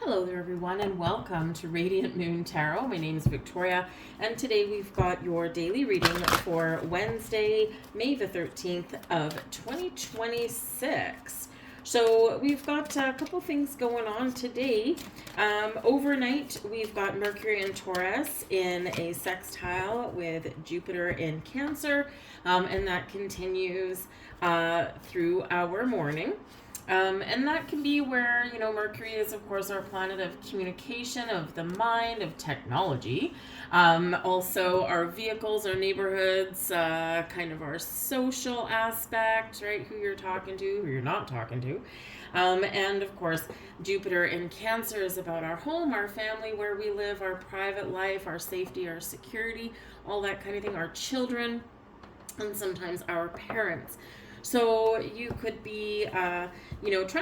Hello there, everyone, and welcome to Radiant Moon Tarot. My name is Victoria, and today we've got your daily reading for Wednesday, May the 13th of 2026. So we've got a couple things going on today. Overnight, we've got Mercury in Taurus in a sextile with Jupiter in Cancer, and that continues through our morning. And that can be where, Mercury is, of course, our planet of communication, of the mind, of technology. Also, our vehicles, our neighborhoods, kind of our social aspect, right? Who you're talking to, who you're not talking to. And, of course, Jupiter in Cancer is about our home, our family, where we live, our private life, our safety, our security, all that kind of thing, our children, and sometimes our parents. So you could be, trying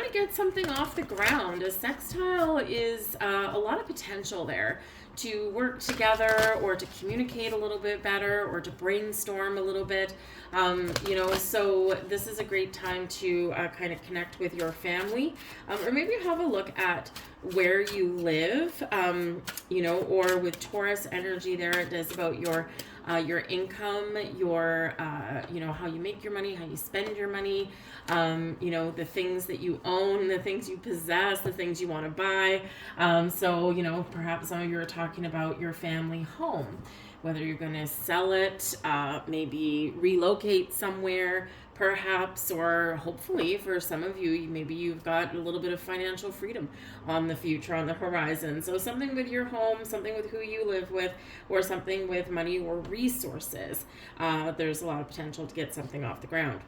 to get something off the ground. A sextile is a lot of potential there to work together or to communicate a little bit better or to brainstorm a little bit. So this is a great time to kind of connect with your family, or maybe have a look at where you live, or with Taurus energy there, it is about your income, your, how you make your money, how you spend your money, the things that you own, the things you possess, the things you want to buy. Perhaps some of you are talking about your family home, whether you're going to sell it, maybe relocate somewhere, perhaps, or hopefully for some of you, maybe you've got a little bit of financial freedom on the future, on the horizon. So something with your home, something with who you live with, or something with money or resources. There's a lot of potential to get something off the ground.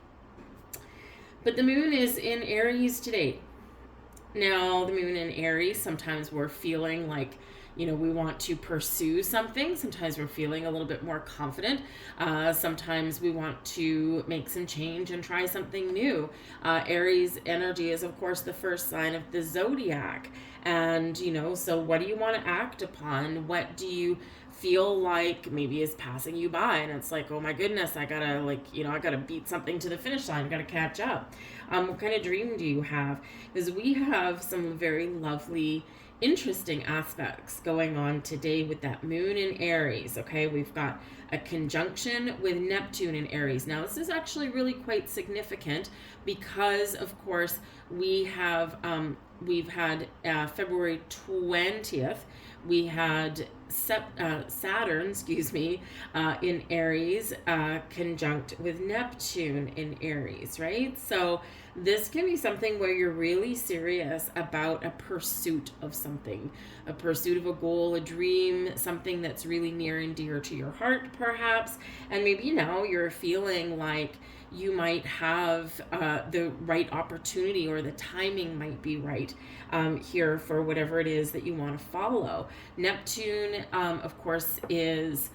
But the moon is in Aries today. Now, the moon in Aries, sometimes we're feeling like, we want to pursue something. Sometimes we're feeling a little bit more confident. Sometimes we want to make some change and try something new. Aries energy is, of course, the first sign of the zodiac. And, so what do you want to act upon? What do you feel like maybe is passing you by? And it's like, oh my goodness, I gotta beat something to the finish line. I gotta catch up. What kind of dream do you have? Because we have some very lovely, interesting aspects going on today with that moon in Aries. Okay, we've got a conjunction with Neptune in Aries. Now, this is actually really quite significant because, of course, we've had February 20th. We had Saturn, in Aries, conjunct with Neptune in Aries, right? So this can be something where you're really serious about a pursuit of something, a pursuit of a goal, a dream, something that's really near and dear to your heart, perhaps. And maybe now you're feeling like you might have the right opportunity, or the timing might be right here for whatever it is that you want to follow. Neptune, of course, is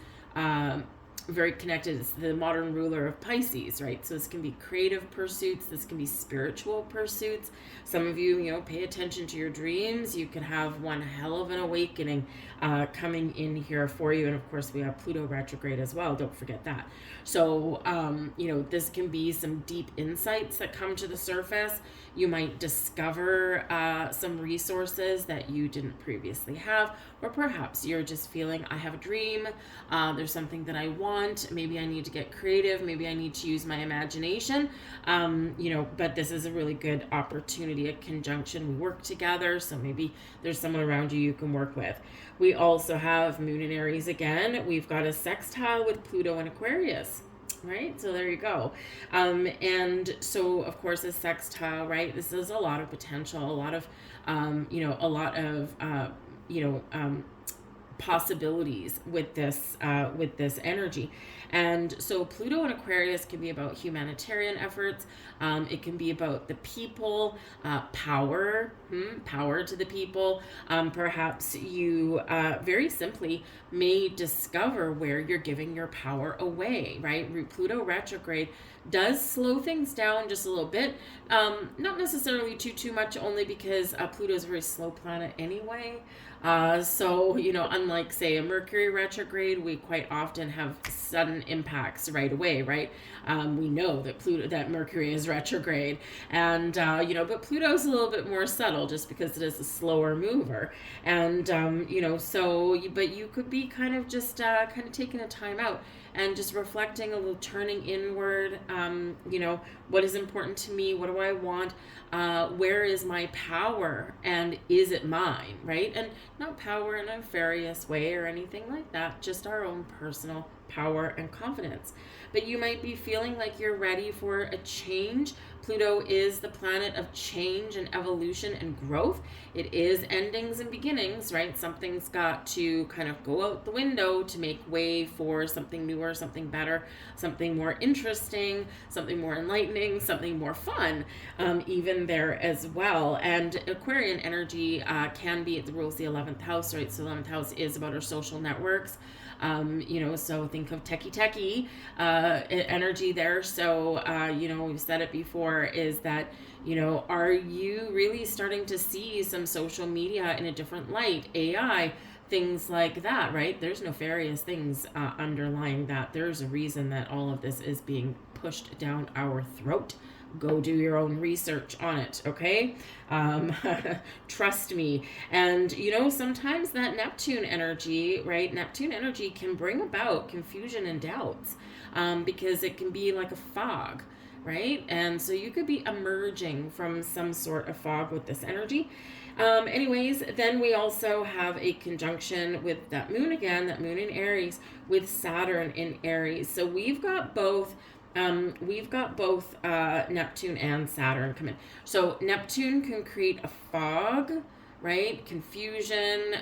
very connected. It's the modern ruler of Pisces, right? So this can be creative pursuits. This can be spiritual pursuits. Some of you, pay attention to your dreams. You can have one hell of an awakening coming in here for you. And of course, we have Pluto retrograde as well. Don't forget that. So, this can be some deep insights that come to the surface. You might discover some resources that you didn't previously have, or perhaps you're just feeling, I have a dream. There's something that I want. Maybe I need to get creative. Maybe I need to use my imagination. But this is a really good opportunity, a conjunction. We work together. So maybe there's someone around you can work with. We also have Moon in Aries again. We've got a sextile with Pluto and Aquarius. Right, so there you go. And so, of course, a sextile, right? This is a lot of potential, a lot of, possibilities with this energy. And so Pluto and Aquarius can be about humanitarian efforts. It can be about the people, power to the people. Perhaps you very simply may discover where you're giving your power away, right? Pluto retrograde does slow things down just a little bit. Not necessarily too much, only because Pluto is a very slow planet anyway. So, unlike, say, a Mercury retrograde, we quite often have sudden impacts right away, right? We know that Mercury is retrograde, and but Pluto's a little bit more subtle, just because it is a slower mover, and but you could be kind of just kind of taking a time out and just reflecting a little, turning inward. What is important to me? What do I want? Where is my power, and is it mine, right? And not power in a nefarious way or anything like that, just our own personal power and confidence. But you might be feeling like you're ready for a change. Pluto is the planet of change and evolution and growth. It is endings and beginnings, right? Something's got to kind of go out the window to make way for something newer, something better, something more interesting, something more enlightening, something more fun, even there as well. And Aquarian energy can be, it rules the 11th house, right? So the 11th house is about our social networks. So think of techie energy there. So, we've said it before, is that, are you really starting to see some social media in a different light? AI, things like that, right? There's nefarious things underlying that. There's a reason that all of this is being pushed down our throat. Go do your own research on it, okay? Trust me. And, sometimes that Neptune energy, right? Neptune energy can bring about confusion and doubts because it can be like a fog, right? And so you could be emerging from some sort of fog with this energy. Then we also have a conjunction with that moon again, that moon in Aries, with Saturn in Aries. So we've got both Neptune and Saturn come in. So Neptune can create a fog, right? Confusion,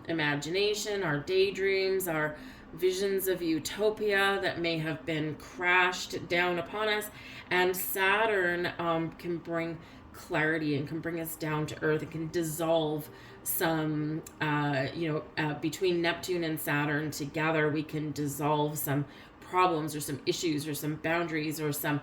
imagination, our daydreams, our visions of utopia that may have been crashed down upon us. And Saturn can bring clarity and can bring us down to earth. It can dissolve some, between Neptune and Saturn together, we can dissolve some problems or some issues or some boundaries or some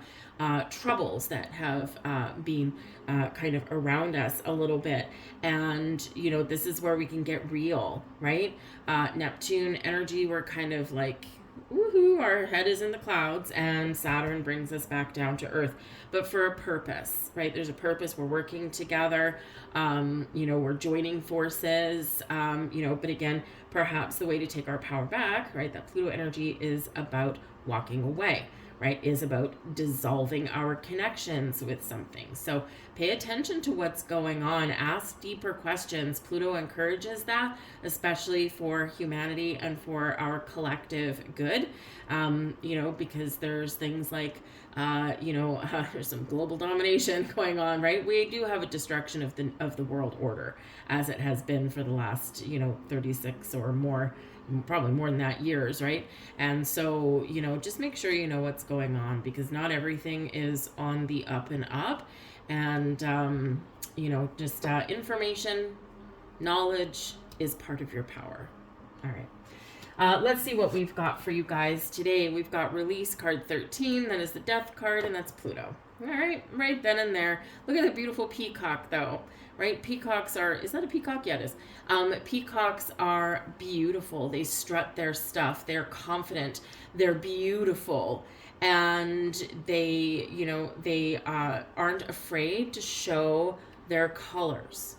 troubles that have been kind of around us a little bit. And, this is where we can get real, right? Neptune energy, we're kind of like, woohoo, our head is in the clouds, and Saturn brings us back down to earth, but for a purpose, right? There's a purpose. We're working together, we're joining forces, but again, perhaps the way to take our power back, right? That Pluto energy is about walking away, right? Is about dissolving our connections with something. So pay attention to what's going on. Ask deeper questions. Pluto encourages that, especially for humanity and for our collective good, because there's things like, there's some global domination going on, right? We do have a destruction of the world order, as it has been for the last, 36 or more, probably more than that, years, right? And so, just make sure you know what's going on, because not everything is on the up and up. And, information, knowledge is part of your power. All right. Let's see what we've got for you guys today. We've got release card 13. That is the death card, and that's Pluto. All right, right then and there. Look at the beautiful peacock, though, right? Peacocks are, is that a peacock? Yeah, it is. Peacocks are beautiful. They strut their stuff. They're confident. They're beautiful. And they, aren't afraid to show their colors.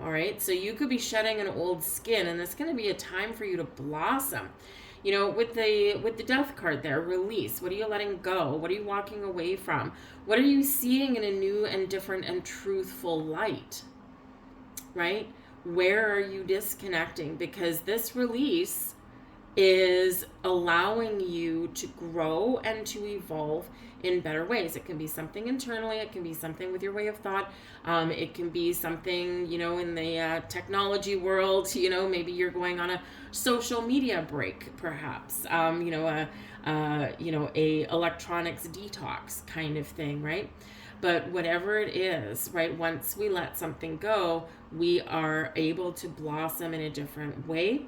All right, so you could be shedding an old skin, and it's going to be a time for you to blossom. With the death card there, release. What are you letting go? What are you walking away from? What are you seeing in a new and different and truthful light? Right? Where are you disconnecting? Because this release is allowing you to grow and to evolve in better ways. It can be something internally. It can be something with your way of thought. It can be something, in the technology world. Maybe you're going on a social media break, perhaps. A electronics detox kind of thing, right? But whatever it is, right, once we let something go, we are able to blossom in a different way,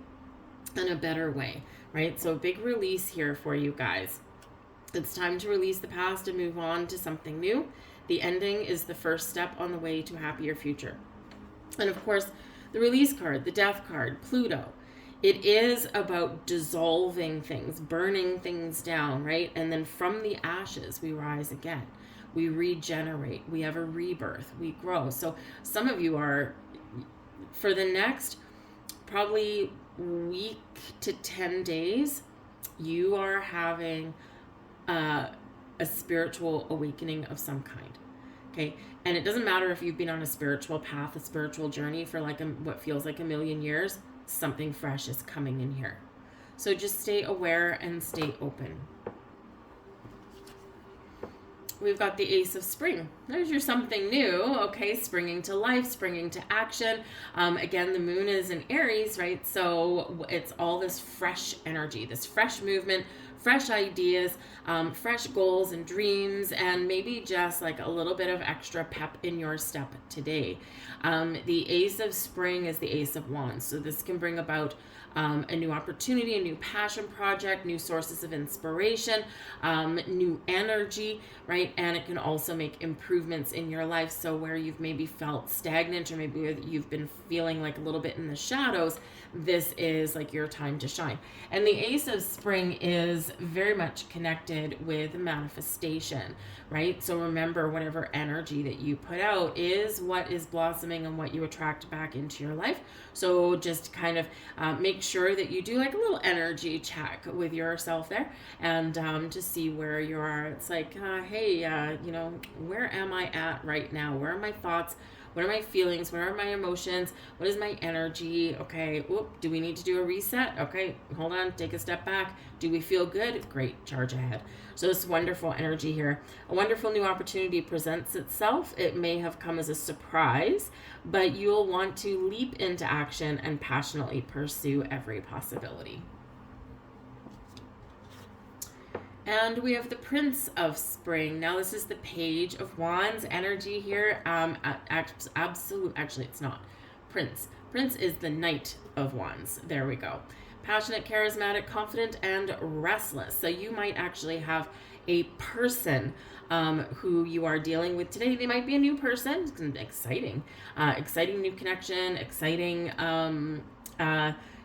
in a better way, right? So a big release here for you guys. It's time to release the past and move on to something new. The ending is the first step on the way to a happier future. And of course, the release card, the death card, Pluto, It is about dissolving things, burning things down, right? And then from the ashes, we rise again. We regenerate. We have a rebirth. We grow. So some of you are, for the next probably week to 10 days, you are having a spiritual awakening of some kind. Okay. And it doesn't matter if you've been on a spiritual path, a spiritual journey for like what feels like a million years, something fresh is coming in here. So just stay aware and stay open. We've got the Ace of Spring. There's your something new, okay? Springing to life, springing to action. Again, the moon is in Aries, right? So it's all this fresh energy, this fresh movement, fresh ideas, fresh goals and dreams, and maybe just like a little bit of extra pep in your step today. The Ace of Spring is the Ace of Wands. So this can bring about a new opportunity, a new passion project, new sources of inspiration, new energy, right? And it can also make improvements in your life. So where you've maybe felt stagnant, or maybe you've been feeling like a little bit in the shadows, this is like your time to shine. And the Ace of Spring is very much connected with manifestation, right? So remember, whatever energy that you put out is what is blossoming and what you attract back into your life. So just kind of make sure that you do like a little energy check with yourself there, and to see where you are. It's like, hey, where am I at right now? Where are my thoughts? What are my feelings? What are my emotions? What is my energy? Okay, do we need to do a reset? Okay, hold on, take a step back. Do we feel good? Great, charge ahead. So this wonderful energy here. A wonderful new opportunity presents itself. It may have come as a surprise, but you'll want to leap into action and passionately pursue every possibility. And we have the Prince of Spring. Now this is the Page of Wands energy here. Actually, it's not. Prince is the Knight of Wands. There we go. Passionate, charismatic, confident, and restless. So you might actually have a person who you are dealing with today. They might be a new person. It's exciting. Exciting new connection. Exciting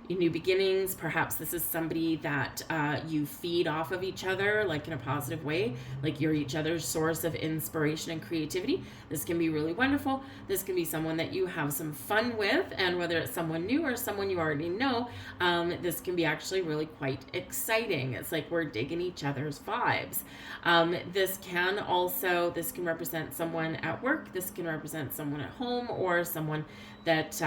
new beginnings. Perhaps this is somebody that you feed off of each other, like in a positive way, like you're each other's source of inspiration and creativity. This can be really wonderful. This can be someone that you have some fun with, and whether it's someone new or someone you already know, this can be actually really quite exciting. It's like we're digging each other's vibes. This can represent someone at work. This can represent someone at home, or someone that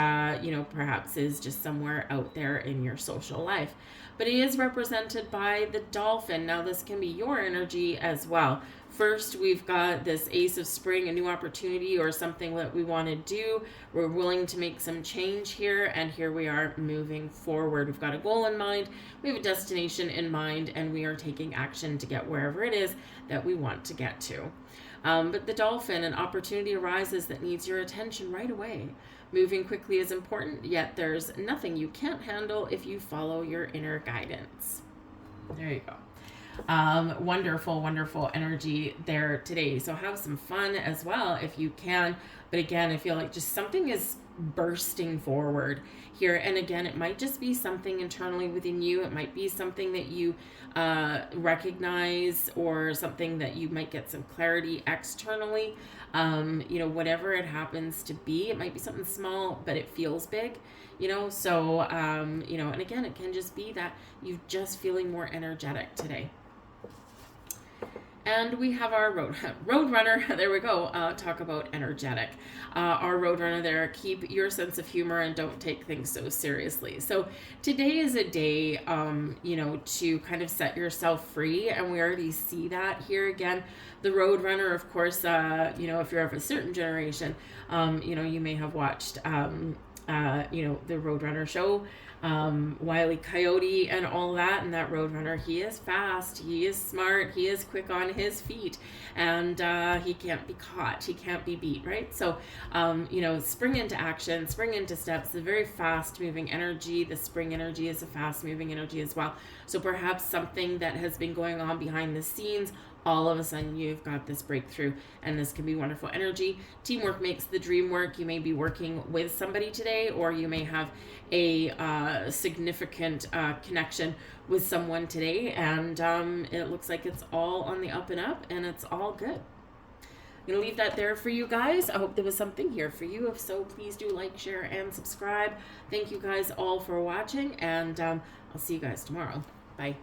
perhaps is just somewhere out there in your social life. But he is represented by the dolphin. Now this can be your energy as well. First, we've got this Ace of Spring, a new opportunity or something that we want to do. We're willing to make some change here, and here we are moving forward. We've got a goal in mind, we have a destination in mind, and we are taking action to get wherever it is that we want to get to. But the dolphin, an opportunity arises that needs your attention right away. Moving quickly is important, yet there's nothing you can't handle if you follow your inner guidance. There you go. Wonderful, wonderful energy there today. So have some fun as well if you can. But again, I feel like just something is bursting forward here. And again, it might just be something internally within you. It might be something that you recognize, or something that you might get some clarity externally. Whatever it happens to be, it might be something small, but it feels big, so, and again, it can just be that you're just feeling more energetic today. And we have our Roadrunner. There we go. Talk about energetic. Our Roadrunner there. Keep your sense of humor and don't take things so seriously. So today is a day, to kind of set yourself free. And we already see that here again. The Roadrunner, of course, if you're of a certain generation, you may have watched, the Roadrunner show, Wile E. Coyote and all that. And that Roadrunner, he is fast, he is smart, he is quick on his feet, and he can't be caught, he can't be beat, right? So spring into action, spring into steps. The very fast moving energy, the spring energy is a fast moving energy as well. So perhaps something that has been going on behind the scenes all of a sudden you've got this breakthrough, and this can be wonderful energy. Teamwork makes the dream work. You may be working with somebody today, or you may have a significant connection with someone today, and it looks like it's all on the up and up, and it's all good. I'm going to leave that there for you guys. I hope there was something here for you. If so, please do like, share, and subscribe. Thank you guys all for watching, and I'll see you guys tomorrow. Bye.